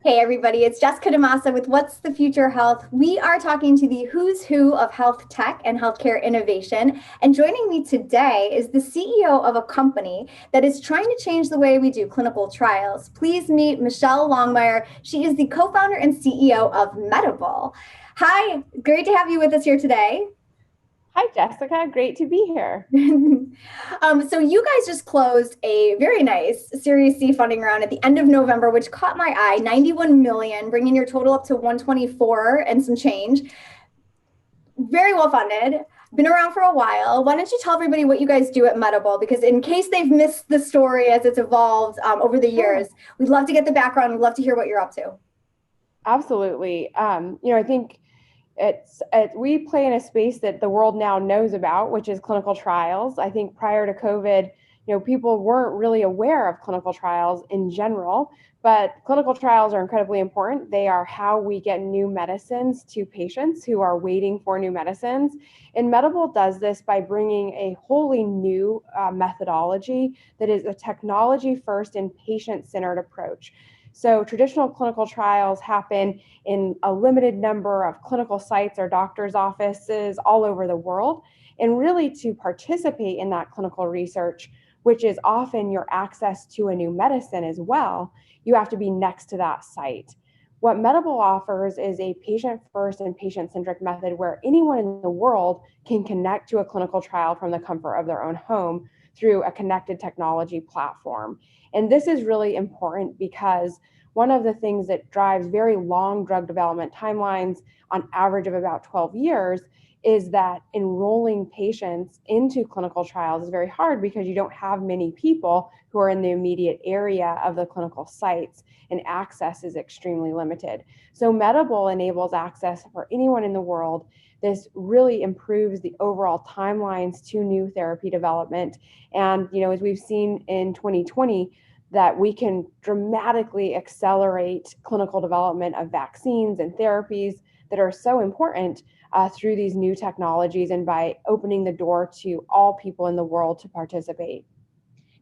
Hey everybody, it's Jessica DeMassa with What's the Future Health. We are talking to the who's who of health tech and healthcare innovation. And joining me today is the CEO of a company that is trying to change the way we do clinical trials. Please meet Michelle Longmire. She is the co-founder and CEO of Medable. Hi, great to have you with us here today. Hi, Jessica. Great to be here. So you guys just closed a very nice Series C funding round at the end of November, which caught my eye, 91 million, bringing your total up to 124 and some change. Very well funded, been around for a while. Why don't you tell everybody what you guys do at Medable? Because in case they've missed the story as it's evolved over the years, we'd love to get the background. We'd love to hear what you're up to. Absolutely. I think we play in a space that the world now knows about, which is clinical trials. I think prior to COVID, people weren't really aware of clinical trials in general, but clinical trials are incredibly important. They are how we get new medicines to patients who are waiting for new medicines. And Medable does this by bringing a wholly new methodology that is a technology first and patient-centered approach. So traditional clinical trials happen in a limited number of clinical sites or doctors' offices all over the world. And really to participate in that clinical research, which is often your access to a new medicine as well, you have to be next to that site. What Medable offers is a patient-first and patient-centric method where anyone in the world can connect to a clinical trial from the comfort of their own home through a connected technology platform. And this is really important because one of the things that drives very long drug development timelines, on average of about 12 years, is that enrolling patients into clinical trials is very hard because you don't have many people who are in the immediate area of the clinical sites, and access is extremely limited. So Medable enables access for anyone in the world. This really improves the overall timelines to new therapy development. And, as we've seen in 2020, that we can dramatically accelerate clinical development of vaccines and therapies that are so important through these new technologies and by opening the door to all people in the world to participate.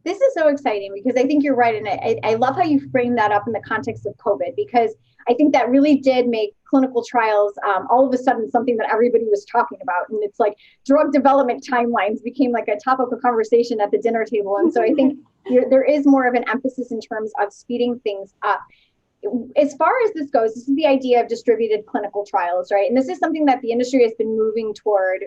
This is so exciting because I think you're right. And I love how you frame that up in the context of COVID, because I think that really did make clinical trials all of a sudden something that everybody was talking about. And it's like drug development timelines became like a topic of conversation at the dinner table. And so I think there is more of an emphasis in terms of speeding things up. As far as this goes, this is the idea of distributed clinical trials, right? And this is something that the industry has been moving toward,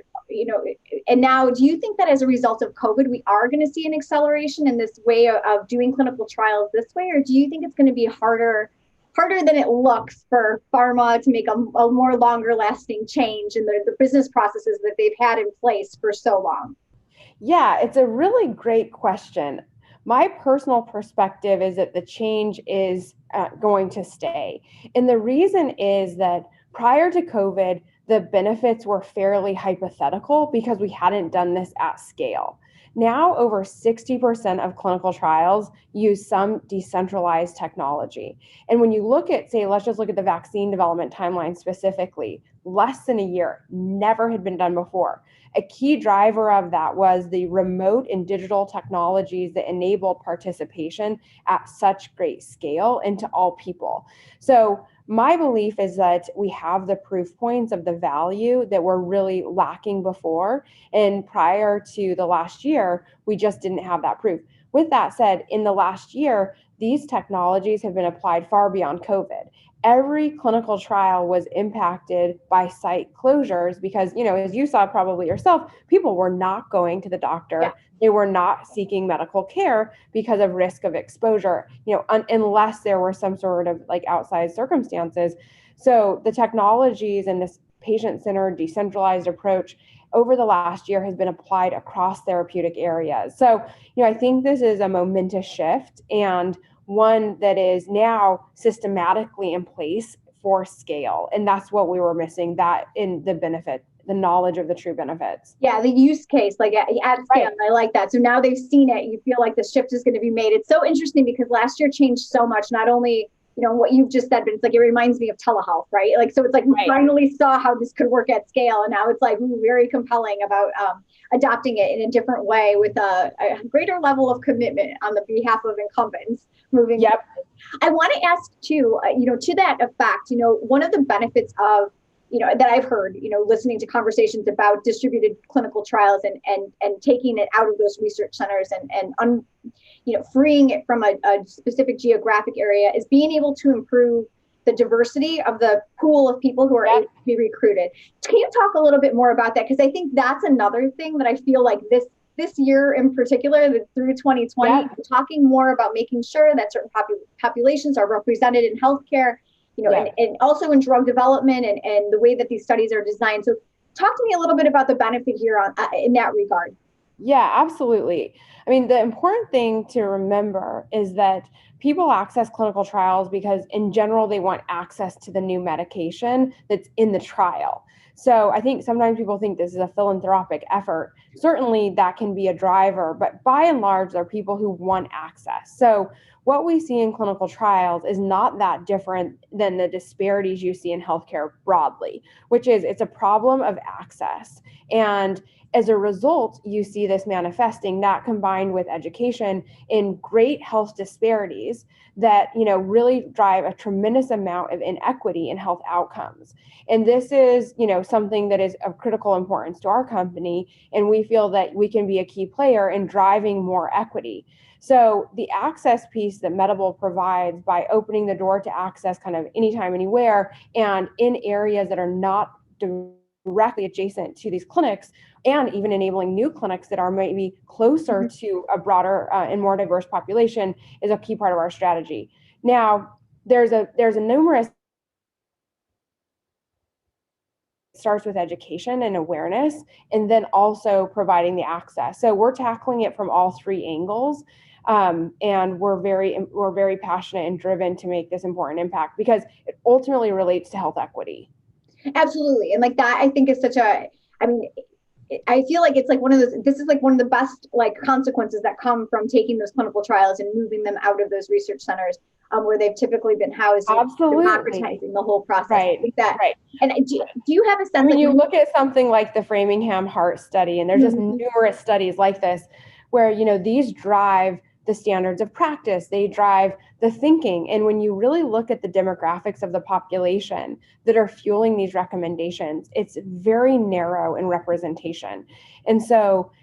and now do you think that as a result of COVID, we are going to see an acceleration in this way of doing clinical trials this way? Or do you think it's going to be harder than it looks for pharma to make a more longer lasting change in the business processes that they've had in place for so long? Yeah, it's a really great question. My personal perspective is that the change is going to stay. And the reason is that prior to COVID, the benefits were fairly hypothetical because we hadn't done this at scale. Now, over 60% of clinical trials use some decentralized technology. And when you look at, say, let's just look at the vaccine development timeline specifically, less than a year, never had been done before. A key driver of that was the remote and digital technologies that enabled participation at such great scale into all people. So my belief is that we have the proof points of the value that were really lacking before. And prior to the last year, we just didn't have that proof. With that said, in the last year, these technologies have been applied far beyond COVID. Every clinical trial was impacted by site closures because, as you saw probably yourself, people were not going to the doctor. Yeah. They were not seeking medical care because of risk of exposure, unless there were some sort of like outside circumstances. So the technologies and this patient-centered, decentralized approach over the last year has been applied across therapeutic areas. So, I think this is a momentous shift and one that is now systematically in place for scale. And that's what we were missing, that in the benefit, the knowledge of the true benefits. Yeah, the use case, like at scale. Right. I like that. So now they've seen it. You feel like the shift is going to be made. It's so interesting because last year changed so much, not only what you've just said, but it's like, it reminds me of telehealth, right? Like, so it's like, we finally saw how this could work at scale. And now it's like very compelling about adopting it in a different way with a greater level of commitment on the behalf of incumbents moving forward. I want to ask too, to that effect, one of the benefits of, that I've heard, listening to conversations about distributed clinical trials and taking it out of those research centers and freeing it from a specific geographic area, is being able to improve the diversity of the pool of people who are able to be recruited. Can you talk a little bit more about that? Because I think that's another thing that I feel like this year in particular, through 2020, we're talking more about making sure that certain populations are represented in healthcare, and also in drug development and the way that these studies are designed. So talk to me a little bit about the benefit here in that regard. Yeah, absolutely. I mean, the important thing to remember is that people access clinical trials because in general, they want access to the new medication that's in the trial. So I think sometimes people think this is a philanthropic effort. Certainly that can be a driver, but by and large, there are people who want access. So what we see in clinical trials is not that different than the disparities you see in healthcare broadly, which is it's a problem of access. And as a result, you see this manifesting, that combined with education, in great health disparities that really drive a tremendous amount of inequity in health outcomes. And this is something that is of critical importance to our company, and we feel that we can be a key player in driving more equity. So the access piece that Medable provides by opening the door to access kind of anytime, anywhere, and in areas that are not directly adjacent to these clinics, and even enabling new clinics that are maybe closer to a broader and more diverse population, is a key part of our strategy. Now, there's a numerous. It starts with education and awareness, and then also providing the access. So we're tackling it from all three angles. And we're very passionate and driven to make this important impact because it ultimately relates to health equity. Absolutely. And like that, I think is I feel like it's like this is like one of the best consequences that come from taking those clinical trials and moving them out of those research centers where they've typically been housed. Absolutely. Democratizing the whole process. Right. I think that, right. And do you have a sense? When you look at something like the Framingham Heart Study, and there's just numerous studies like this, where these drive the standards of practice, they drive the thinking. And when you really look at the demographics of the population that are fueling these recommendations, it's very narrow in representation. And so,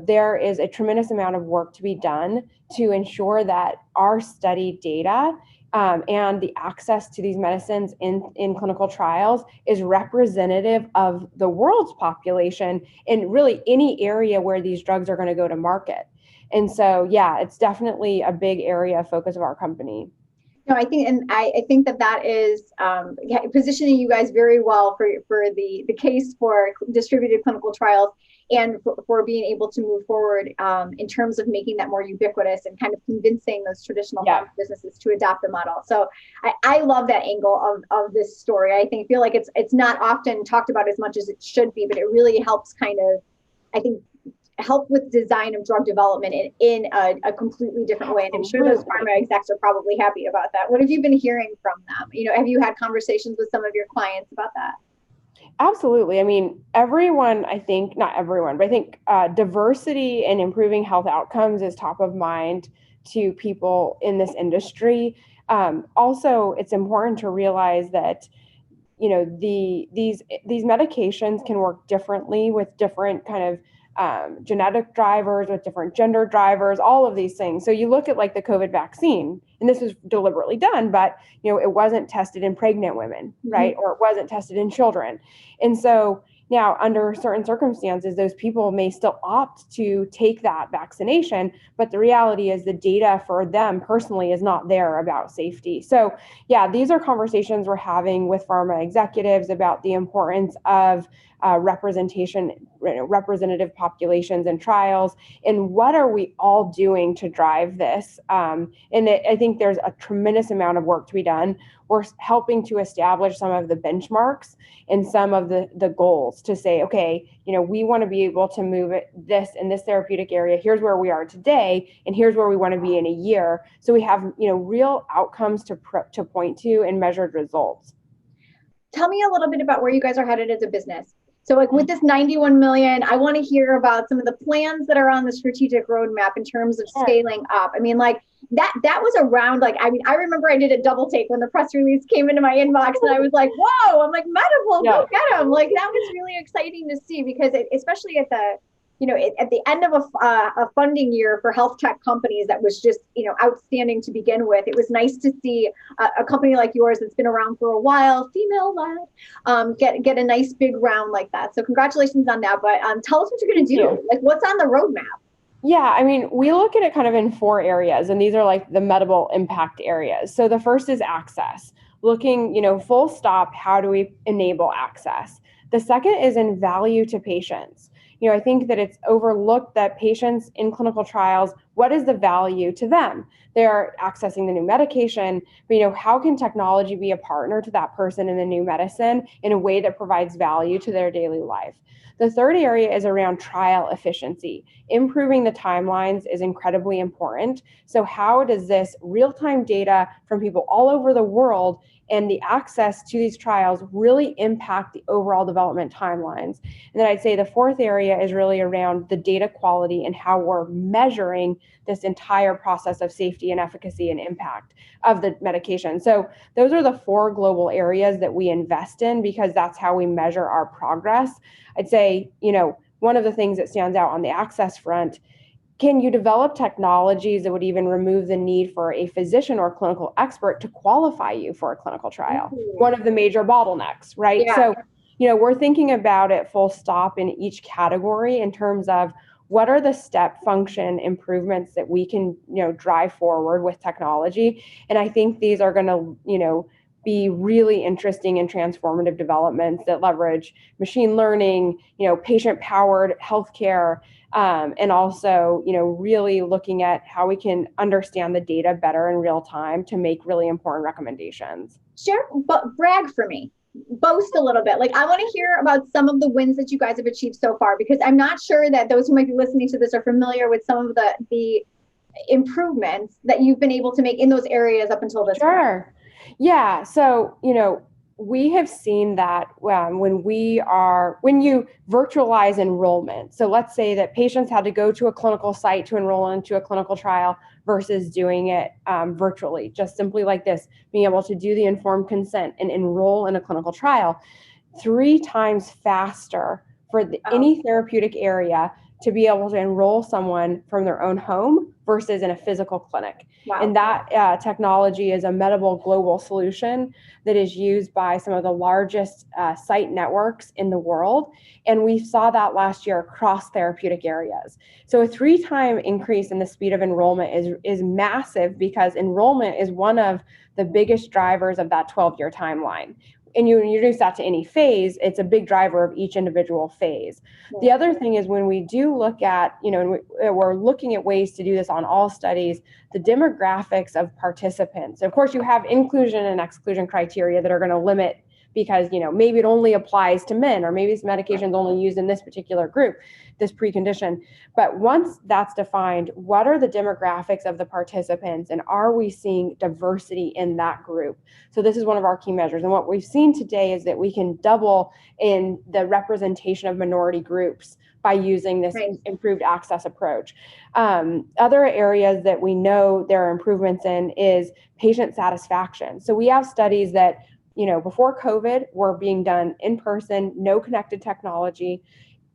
there is a tremendous amount of work to be done to ensure that our study data and the access to these medicines in clinical trials is representative of the world's population in really any area where these drugs are going to go to market. And so, it's definitely a big area of focus of our company. No, I think that is positioning you guys very well for the case for distributed clinical trials and for being able to move forward in terms of making that more ubiquitous and kind of convincing those traditional pharma businesses to adopt the model. So I love that angle of this story. I feel like it's not often talked about as much as it should be, but it really helps kind of, I think, help with design of drug development in a completely different way. And I'm sure those pharma execs are probably happy about that. What have you been hearing from them? Have you had conversations with some of your clients about that? Absolutely. I mean, everyone, not everyone, but I think diversity and improving health outcomes is top of mind to people in this industry. Also, it's important to realize that these medications can work differently with different kind of genetic drivers, with different gender drivers, all of these things. So you look at like the COVID vaccine, and this was deliberately done, but it wasn't tested in pregnant women, right? Or it wasn't tested in children. And so now, under certain circumstances, those people may still opt to take that vaccination, but the reality is the data for them personally is not there about safety. So these are conversations we're having with pharma executives about the importance of representation representative populations and trials, and what are we all doing to drive this? I think there's a tremendous amount of work to be done. We're helping to establish some of the benchmarks and some of the goals to say, okay, we want to be able to move this in this therapeutic area. Here's where we are today, and here's where we want to be in a year. So we have, real outcomes to point to and measured results. Tell me a little bit about where you guys are headed as a business. So like with this 91 million, I want to hear about some of the plans that are on the strategic roadmap in terms of scaling up. I mean, like that was around, like, I mean, I remember I did a double take when the press release came into my inbox and I was like, whoa, I'm like, Medable, go get them. Like that was really exciting to see because especially at the, at the end of a funding year for health tech companies that was just, outstanding to begin with. It was nice to see a company like yours that's been around for a while, female-led, get a nice big round like that. So congratulations on that. But tell us what you're going to do. Like what's on the roadmap? Yeah, I mean, we look at it kind of in 4 areas, and these are like the Medable impact areas. So the first is access, looking, full stop, how do we enable access? The second is in value to patients. I think that it's overlooked that patients in clinical trials, what is the value to them? They're accessing the new medication, but how can technology be a partner to that person in the new medicine in a way that provides value to their daily life? The third area is around trial efficiency. Improving the timelines is incredibly important. So how does this real-time data from people all over the world and the access to these trials really impact the overall development timelines? And then I'd say the fourth area is really around the data quality and how we're measuring this entire process of safety and efficacy and impact of the medication. So those are the 4 global areas that we invest in because that's how we measure our progress. I'd say, one of the things that stands out on the access front, can you develop technologies that would even remove the need for a physician or clinical expert to qualify you for a clinical trial? Mm-hmm. One of the major bottlenecks, right? Yeah. So, we're thinking about it full stop in each category in terms of what are the step function improvements that we can, drive forward with technology. And I think these are going to, be really interesting and transformative developments that leverage machine learning, patient-powered healthcare, and also, really looking at how we can understand the data better in real time to make really important recommendations. Share, but brag for me. Boast a little bit. Like I want to hear about some of the wins that you guys have achieved so far, because I'm not sure that those who might be listening to this are familiar with some of the improvements that you've been able to make in those areas up until this point. Yeah. So, we have seen that when you virtualize enrollment. So let's say that patients had to go to a clinical site to enroll into a clinical trial versus doing it virtually, just simply like this, being able to do the informed consent and enroll in a clinical trial 3 times faster for any therapeutic area to be able to enroll someone from their own home versus in a physical clinic. Wow. And that technology is a Medable global solution that is used by some of the largest site networks in the world. And we saw that last year across therapeutic areas. So a 3-time increase in the speed of enrollment is massive because enrollment is one of the biggest drivers of that 12-year timeline. And you introduce that to any phase, it's a big driver of each individual phase. Yeah. The other thing is when we do look at, and we're looking at ways to do this on all studies, the demographics of participants. Of course, you have inclusion and exclusion criteria that are going to limit because, maybe it only applies to men, or maybe this medication is only used in this particular group, this precondition. But once that's defined, what are the demographics of the participants, and are we seeing diversity in that group? So this is one of our key measures. And what we've seen today is that we can double in the representation of minority groups by using this improved access approach. Other areas that we know there are improvements in is patient satisfaction. So we have studies that before COVID were being done in person, no connected technology.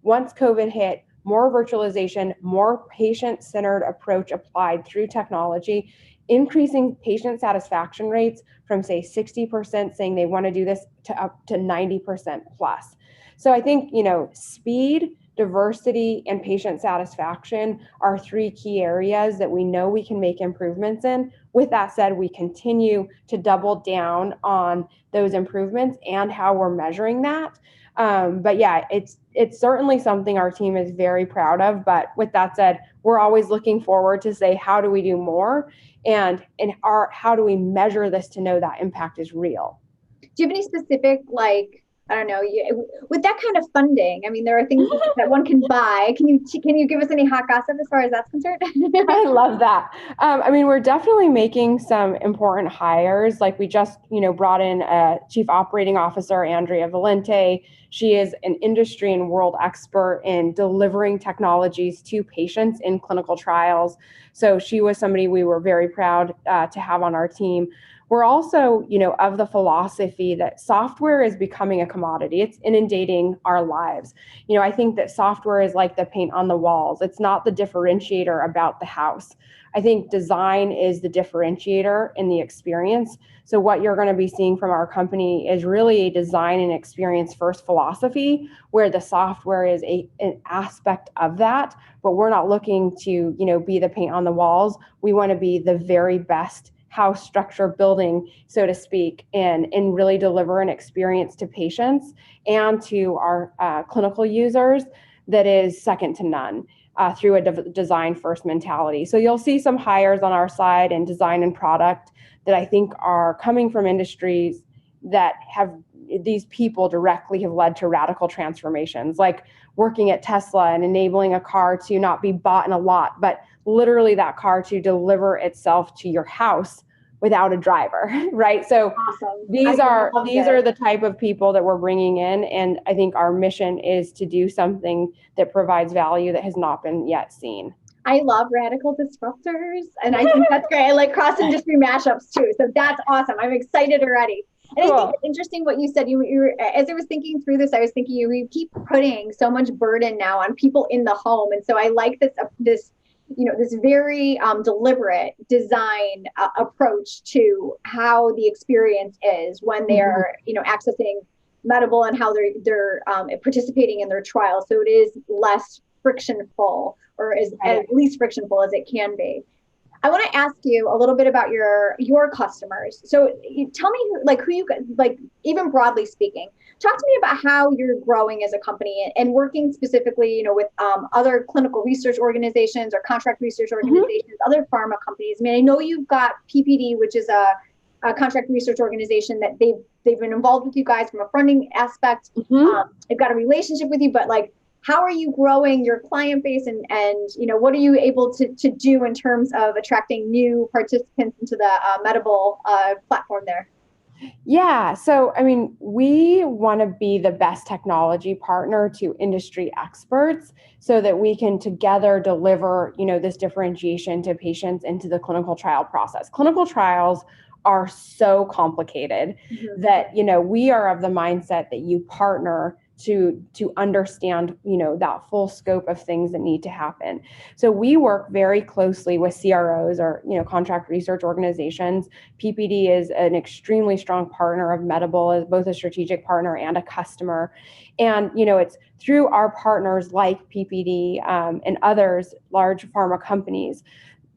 Once COVID hit, more virtualization, more patient-centered approach applied through technology, increasing patient satisfaction rates from, say, 60% saying they want to do this to up to 90% plus. So I think, speed, diversity, and patient satisfaction are 3 key areas that we know we can make improvements in. With that said, we continue to double down on those improvements and how we're measuring that. But yeah, it's certainly something our team is very proud of. But with that said, we're always looking forward to say, how do we do more? And how do we measure this to know that impact is real? Do you have any specific, like, I don't know, with that kind of funding? I mean, there are things that one can buy. Can you give us any hot gossip as far as that's concerned? I love that. I mean, we're definitely making some important hires. Like we just, brought in a chief operating officer, Andrea Valente. She is an industry and world expert in delivering technologies to patients in clinical trials. So she was somebody we were very proud to have on our team. We're also, of the philosophy that software is becoming a commodity. It's inundating our lives. I think that software is like the paint on the walls. It's not the differentiator about the house. I think design is the differentiator in the experience. So what you're going to be seeing from our company is really a design and experience first philosophy, where the software is an aspect of that, but we're not looking to, be the paint on the walls. We want to be the very best house structure building, so to speak, and really deliver an experience to patients and to our clinical users that is second to none through a design first mentality. So you'll see some hires on our side in design and product that I think are coming from industries that have these people directly have led to radical transformations, like working at Tesla and enabling a car to not be bought in a lot, but literally that car to deliver itself to your house without a driver, right? So Awesome. these are the type of people that we're bringing in, and I think our mission is to do something that provides value that has not been yet seen. I love radical disruptors, and I think that's great. I like cross industry mashups too, so that's awesome. I'm excited already. And cool. I think it's interesting what you said. You as I was thinking through this, I was thinking we keep putting so much burden now on people in the home, and so I like this very deliberate design approach to how the experience is when they are accessing Medable and how they're participating in their trial. So it is less frictionful, or as least frictionful as it can be. I want to ask you a little bit about your customers. So tell me who you, even broadly speaking, talk to me about how you're growing as a company and working specifically, with other clinical research organizations or contract research organizations, other pharma companies. I mean, I know you've got PPD, which is a contract research organization that they've been involved with you guys from a funding aspect. They've got a relationship with you, but how are you growing your client base and what are you able to do in terms of attracting new participants into the Medable platform there? Yeah. So, I mean, we want to be the best technology partner to industry experts so that we can together deliver, this differentiation to patients into the clinical trial process. Clinical trials are so complicated that, we are of the mindset that you partner to understand, that full scope of things that need to happen. So we work very closely with CROs or, contract research organizations. PPD is an extremely strong partner of Medable, as both a strategic partner and a customer. And, it's through our partners like PPD and others, large pharma companies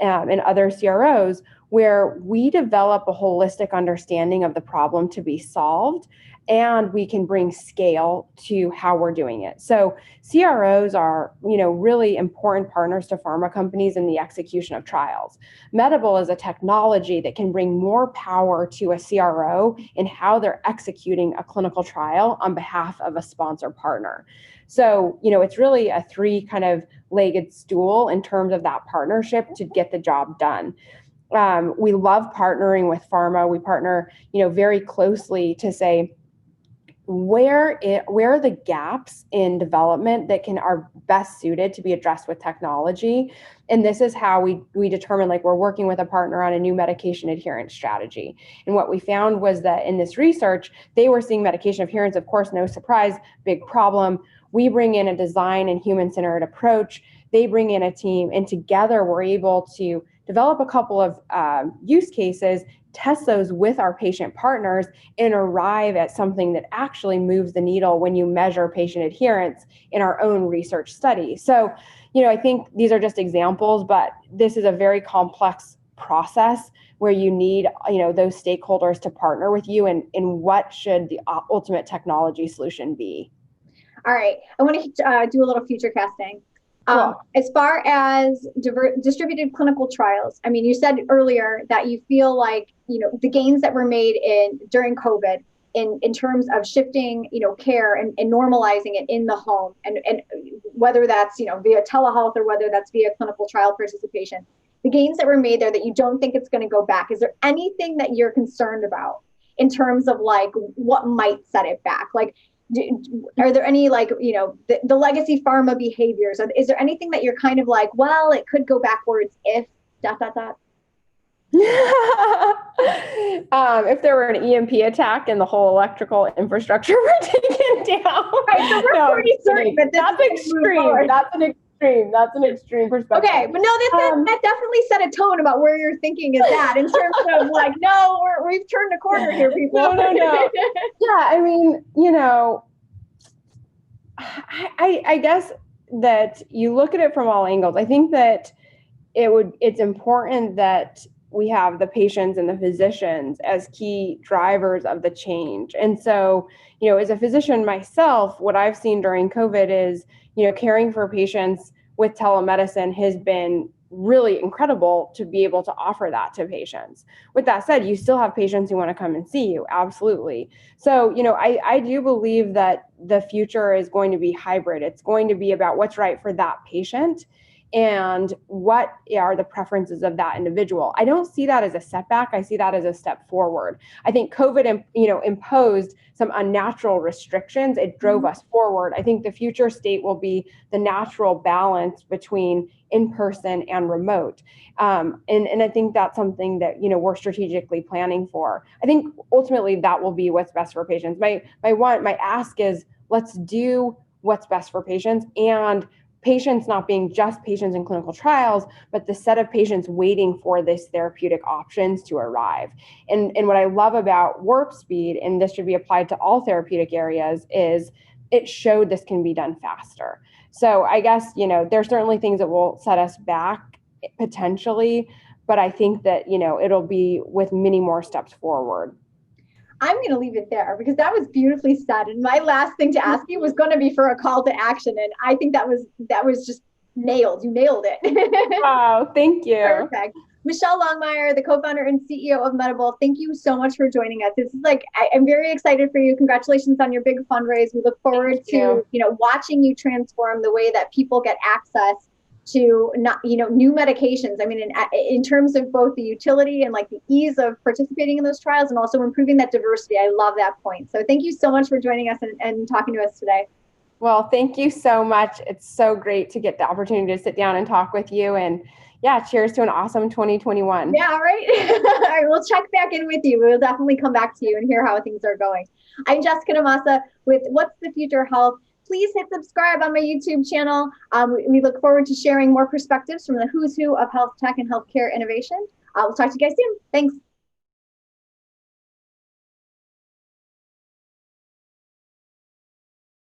and other CROs, where we develop a holistic understanding of the problem to be solved, and we can bring scale to how we're doing it. So CROs are, really important partners to pharma companies in the execution of trials. Medable is a technology that can bring more power to a CRO in how they're executing a clinical trial on behalf of a sponsor partner. So, it's really a three kind of legged stool in terms of that partnership to get the job done. We love partnering with pharma. We partner, very closely to say, where are the gaps in development that are best suited to be addressed with technology. And this is how we determine, we're working with a partner on a new medication adherence strategy. And what we found was that in this research, they were seeing medication adherence, of course, no surprise, big problem. We bring in a design and human-centered approach. They bring in a team, and together we're able to develop a couple of use cases, test those with our patient partners, and arrive at something that actually moves the needle when you measure patient adherence in our own research study. So, I think these are just examples, but this is a very complex process where you need, those stakeholders to partner with you and what should the ultimate technology solution be. All right. I want to do a little future casting. Cool. As far as distributed clinical trials, I mean, you said earlier that you feel like, the gains that were made during COVID in terms of shifting, care and normalizing it in the home, and whether that's, via telehealth or whether that's via clinical trial participation, the gains that were made there that you don't think it's going to go back. Is there anything that you're concerned about in terms of like what might set it back? Like, are there any like, the legacy pharma behaviors? Is there anything that you're kind of like, well, it could go backwards if ... If there were an EMP attack and the whole electrical infrastructure were taken down. Right, so we're pretty certain that that's extreme. That's an extreme perspective. Okay, but no, that definitely set a tone about where your thinking is at in terms of like, no, we've turned a corner here, people. No. Yeah, I mean, I guess that you look at it from all angles. I think that it's important that we have the patients and the physicians as key drivers of the change. And so, as a physician myself, what I've seen during COVID is, caring for patients with telemedicine has been really incredible to be able to offer that to patients. With that said, you still have patients who want to come and see you. Absolutely. So, I do believe that the future is going to be hybrid. It's going to be about what's right for that patient and what are the preferences of that individual. I don't see that as a setback. I see that as a step forward. I think COVID, imposed some unnatural restrictions. It drove us forward. I think the future state will be the natural balance between in-person and remote. And I think that's something that, we're strategically planning for. I think ultimately that will be what's best for patients. My ask is, let's do what's best for patients, and patients not being just patients in clinical trials, but the set of patients waiting for this therapeutic options to arrive. And what I love about Warp Speed, and this should be applied to all therapeutic areas, is it showed this can be done faster. So I guess, there's certainly things that will set us back potentially, but I think that, it'll be with many more steps forward. I'm going to leave it there because that was beautifully said. And my last thing to ask you was going to be for a call to action. And I think that was just nailed. You nailed it. Oh, thank you. Perfect. Michelle Longmire, the co-founder and CEO of Medable. Thank you so much for joining us. This is I'm very excited for you. Congratulations on your big fundraise. We look forward to, watching you transform the way that people get access to new medications. I mean, in terms of both the utility and like the ease of participating in those trials, and also improving that diversity. I love that point. So thank you so much for joining us and talking to us today. Well, thank you so much. It's so great to get the opportunity to sit down and talk with you. And yeah, cheers to an awesome 2021. Yeah, all right. All right, we'll check back in with you. We'll definitely come back to you and hear how things are going. I'm Jessica Namasa with What's the Future Health. Please hit subscribe on my YouTube channel. We look forward to sharing more perspectives from the who's who of health tech and healthcare innovation. We'll talk to you guys soon. Thanks.